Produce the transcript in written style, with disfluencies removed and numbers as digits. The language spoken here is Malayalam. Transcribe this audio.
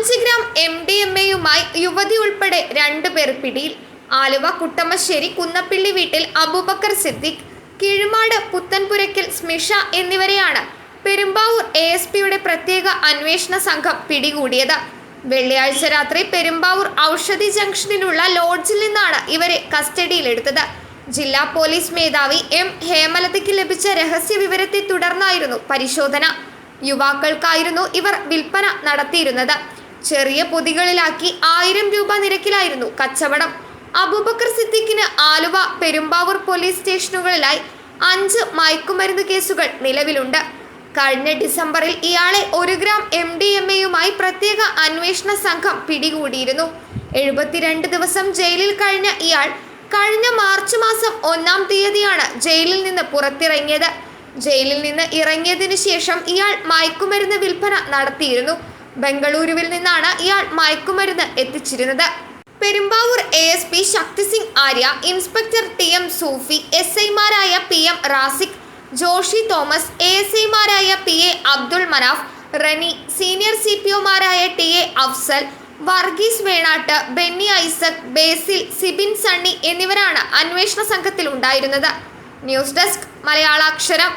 5 ഗ്രാം MDMA-യുമായി യുവതി ഉൾപ്പെടെ 2 പേർ പിടിയിൽ. ആലുവ കുട്ടമശ്ശേരി കുന്നപ്പിള്ളി വീട്ടിൽ അബൂബക്കർ സിദ്ദിഖ്, കീഴുമാട് പുത്തൻപുരയ്ക്കൽ സ്മിഷ എന്നിവരെയാണ് പെരുമ്പാവൂർ ASPയുടെ പ്രത്യേക അന്വേഷണ സംഘം പിടികൂടിയത്. വെള്ളിയാഴ്ച രാത്രി പെരുമ്പാവൂർ ഔഷധി ജംഗ്ഷനിലുള്ള ലോഡ്ജിൽ നിന്നാണ് ഇവരെ കസ്റ്റഡിയിലെടുത്തത്. ജില്ലാ പോലീസ് മേധാവി M ഹേമലതയ്ക്ക് ലഭിച്ച രഹസ്യ വിവരത്തെ തുടർന്നായിരുന്നു പരിശോധന. യുവാക്കൾക്കായിരുന്നു ഇവർ വിൽപ്പന നടത്തിയിരുന്നത്. ചെറിയ പൊതികളിലാക്കി 1000 രൂപ നിരക്കിലായിരുന്നു കച്ചവടം. അബൂബക്കർ സിദ്ദിഖിന് ആലുവ, പെരുമ്പാവൂർ പോലീസ് സ്റ്റേഷനുകളിലായി 5 മയക്കുമരുന്ന് കേസുകൾ നിലവിലുണ്ട്. കഴിഞ്ഞ ഡിസംബറിൽ ഇയാളെ 1 ഗ്രാം MDMA-യുമായി പ്രത്യേക അന്വേഷണ സംഘം പിടികൂടിയിരുന്നു. 72 ദിവസം ജയിലിൽ കഴിഞ്ഞ ഇയാൾ കഴിഞ്ഞ മാർച്ച് മാസം 1-ാം തീയതിയാണ് ജയിലിൽ നിന്ന് പുറത്തിറങ്ങിയത്. ജയിലിൽ നിന്ന് ഇറങ്ങിയതിനു ശേഷം ഇയാൾ മയക്കുമരുന്ന് വിൽപ്പന നടത്തിയിരുന്നു. ബംഗളൂരുവിൽ നിന്നാണ് ഇയാൾ മയക്കുമരുന്ന് എത്തിച്ചിരുന്നത്. Perumbavoor ASP Shakti Singh Arya, inspector TM Sufi, SI-മാരായ PM റാസിഖ്, ജോഷി തോമസ്, ASI-മാരായ PA അബ്ദുൾ മനാഫ്, റനി, സീനിയർ CPO-മാരായ TA അഫ്സൽ, വർഗീസ് വേണാട്ട്, ബെന്നി ഐസക്, ബേസിൽ, സിബിൻ സണ്ണി എന്നിവരാണ് അന്വേഷണ സംഘത്തിൽ ഉണ്ടായിരുന്നത്. News desk മലയാളാക്ഷരം.